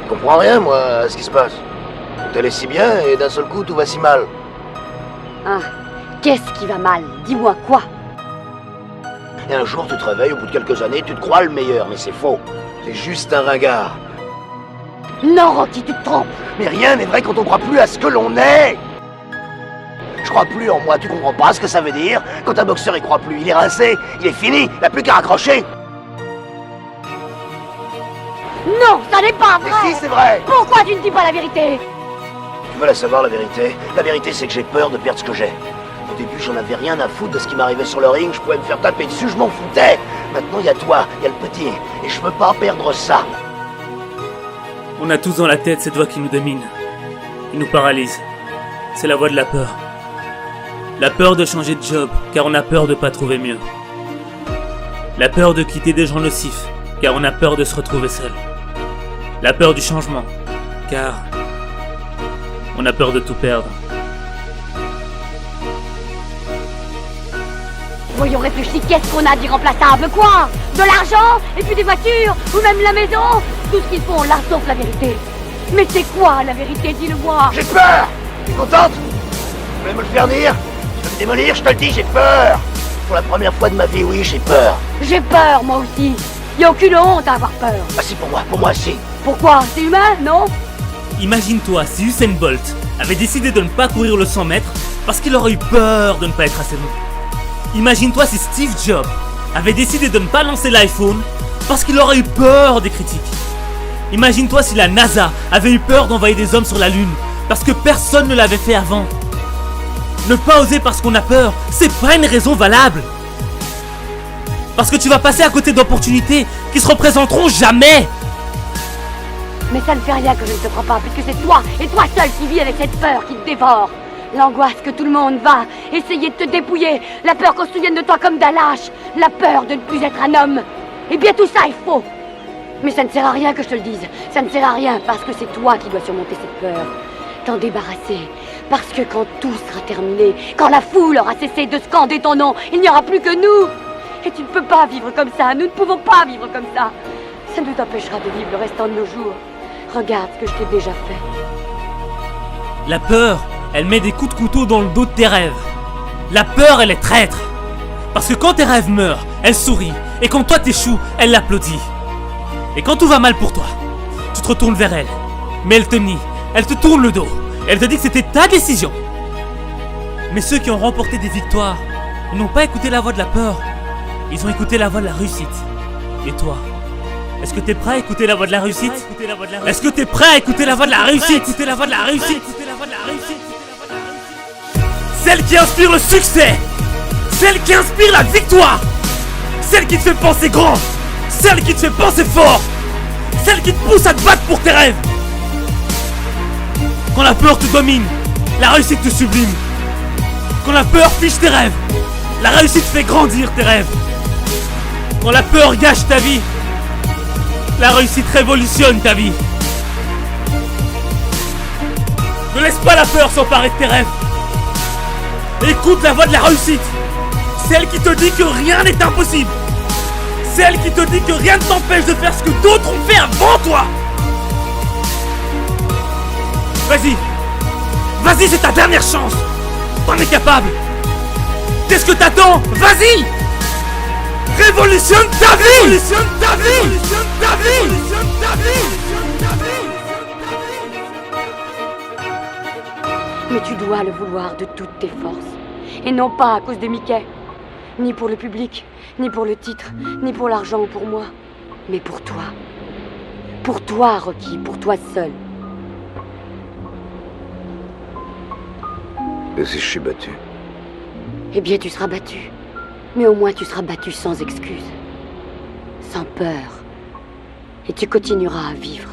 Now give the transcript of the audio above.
Je comprends rien, moi, à ce qui se passe. Tout allait si bien, et d'un seul coup, tout va si mal. Ah, qu'est-ce qui va mal? Dis-moi quoi? Et un jour, tu te réveilles, au bout de quelques années, tu te crois le meilleur, mais c'est faux. T'es juste un ringard. Non, Rocky, tu te trompes. Mais rien n'est vrai quand on croit plus à ce que l'on est. Je crois plus en moi, tu comprends pas ce que ça veut dire? Quand un boxeur y croit plus, il est rincé, il est fini, il n'a plus qu'à raccrocher. Non, ça n'est pas vrai. Mais si, c'est vrai. Pourquoi tu ne dis pas la vérité? Tu veux la savoir, la vérité? La vérité, c'est que j'ai peur de perdre ce que j'ai. Au début, j'en avais rien à foutre de ce qui m'arrivait sur le ring, je pouvais me faire taper dessus, je m'en foutais. Maintenant, il y a toi, il y a le petit, et je veux pas perdre ça. On a tous dans la tête cette voix qui nous domine, qui nous paralyse. C'est la voix de la peur. La peur de changer de job, car on a peur de pas trouver mieux. La peur de quitter des gens nocifs, car on a peur de se retrouver seul. La peur du changement, car on a peur de tout perdre. Voyons réfléchir, qu'est-ce qu'on a d'irremplaçable? Quoi? De l'argent? Et puis des voitures? Ou même la maison? Tout ce qu'ils font là sauf la vérité. Mais c'est quoi la vérité? Dis-le-moi. J'ai peur. T'es contente? Tu voulais me le faire dire? Tu veux me démolir? Je te le dis, j'ai peur. Pour la première fois de ma vie, oui, j'ai peur. J'ai peur, moi aussi. Y a aucune honte à avoir peur. Ah si, pour moi, si. Pourquoi? C'est humain, non? Imagine-toi si Usain Bolt avait décidé de ne pas courir le 100 mètres parce qu'il aurait eu peur de ne pas être assez bon. Imagine-toi si Steve Jobs avait décidé de ne pas lancer l'iPhone parce qu'il aurait eu peur des critiques. Imagine-toi si la NASA avait eu peur d'envoyer des hommes sur la Lune parce que personne ne l'avait fait avant. Ne pas oser parce qu'on a peur, c'est pas une raison valable. Parce que tu vas passer à côté d'opportunités qui se représenteront jamais. Mais ça ne fait rien que je ne te crois pas, puisque c'est toi, et toi seul qui vis avec cette peur qui te dévore. L'angoisse que tout le monde va essayer de te dépouiller, la peur qu'on se souvienne de toi comme d'un lâche, la peur de ne plus être un homme. Eh bien tout ça est faux. Mais ça ne sert à rien que je te le dise, ça ne sert à rien parce que c'est toi qui dois surmonter cette peur. T'en débarrasser, parce que quand tout sera terminé, quand la foule aura cessé de scander ton nom, il n'y aura plus que nous. Et tu ne peux pas vivre comme ça, nous ne pouvons pas vivre comme ça. Ça nous empêchera de vivre le restant de nos jours. Regarde ce que je t'ai déjà fait. La peur, elle met des coups de couteau dans le dos de tes rêves. La peur, elle est traître. Parce que quand tes rêves meurent, elle sourit. Et quand toi t'échoues, elle l'applaudit. Et quand tout va mal pour toi, tu te retournes vers elle. Mais elle te nie, elle te tourne le dos. Elle te dit que c'était ta décision. Mais ceux qui ont remporté des victoires, ils n'ont pas écouté la voix de la peur. Ils ont écouté la voix de la réussite. Et toi, est-ce que t'es prêt à écouter la voix de la réussite? Est-ce que t'es prêt à écouter la voix de la réussite? Celle qui inspire le succès, celle qui inspire la victoire, celle qui te fait penser grand, celle qui te fait penser fort, celle qui te pousse à te battre pour tes rêves. Quand la peur te domine, la réussite te sublime. Quand la peur fiche tes rêves, la réussite fait grandir tes rêves. Quand la peur gâche ta vie, la réussite révolutionne ta vie. Ne laisse pas la peur s'emparer de tes rêves. Écoute la voix de la réussite. Celle qui te dit que rien n'est impossible. Celle qui te dit que rien ne t'empêche de faire ce que d'autres ont fait avant toi. Vas-y. Vas-y, c'est ta dernière chance. T'en es capable. Qu'est-ce que t'attends? Vas-y. Révolutionne ta vie. Révolutionne ta vie. Révolutionne ta vie. Révolutionne ta vie. Mais tu dois le vouloir de toutes tes forces. Et non pas à cause de Mickey. Ni pour le public, ni pour le titre, ni pour l'argent ou pour moi. Mais pour toi. Pour toi, Rocky, pour toi seul. Et si je suis battu? Eh bien, tu seras battu. Mais au moins, tu seras battu sans excuse. Sans peur. Et tu continueras à vivre.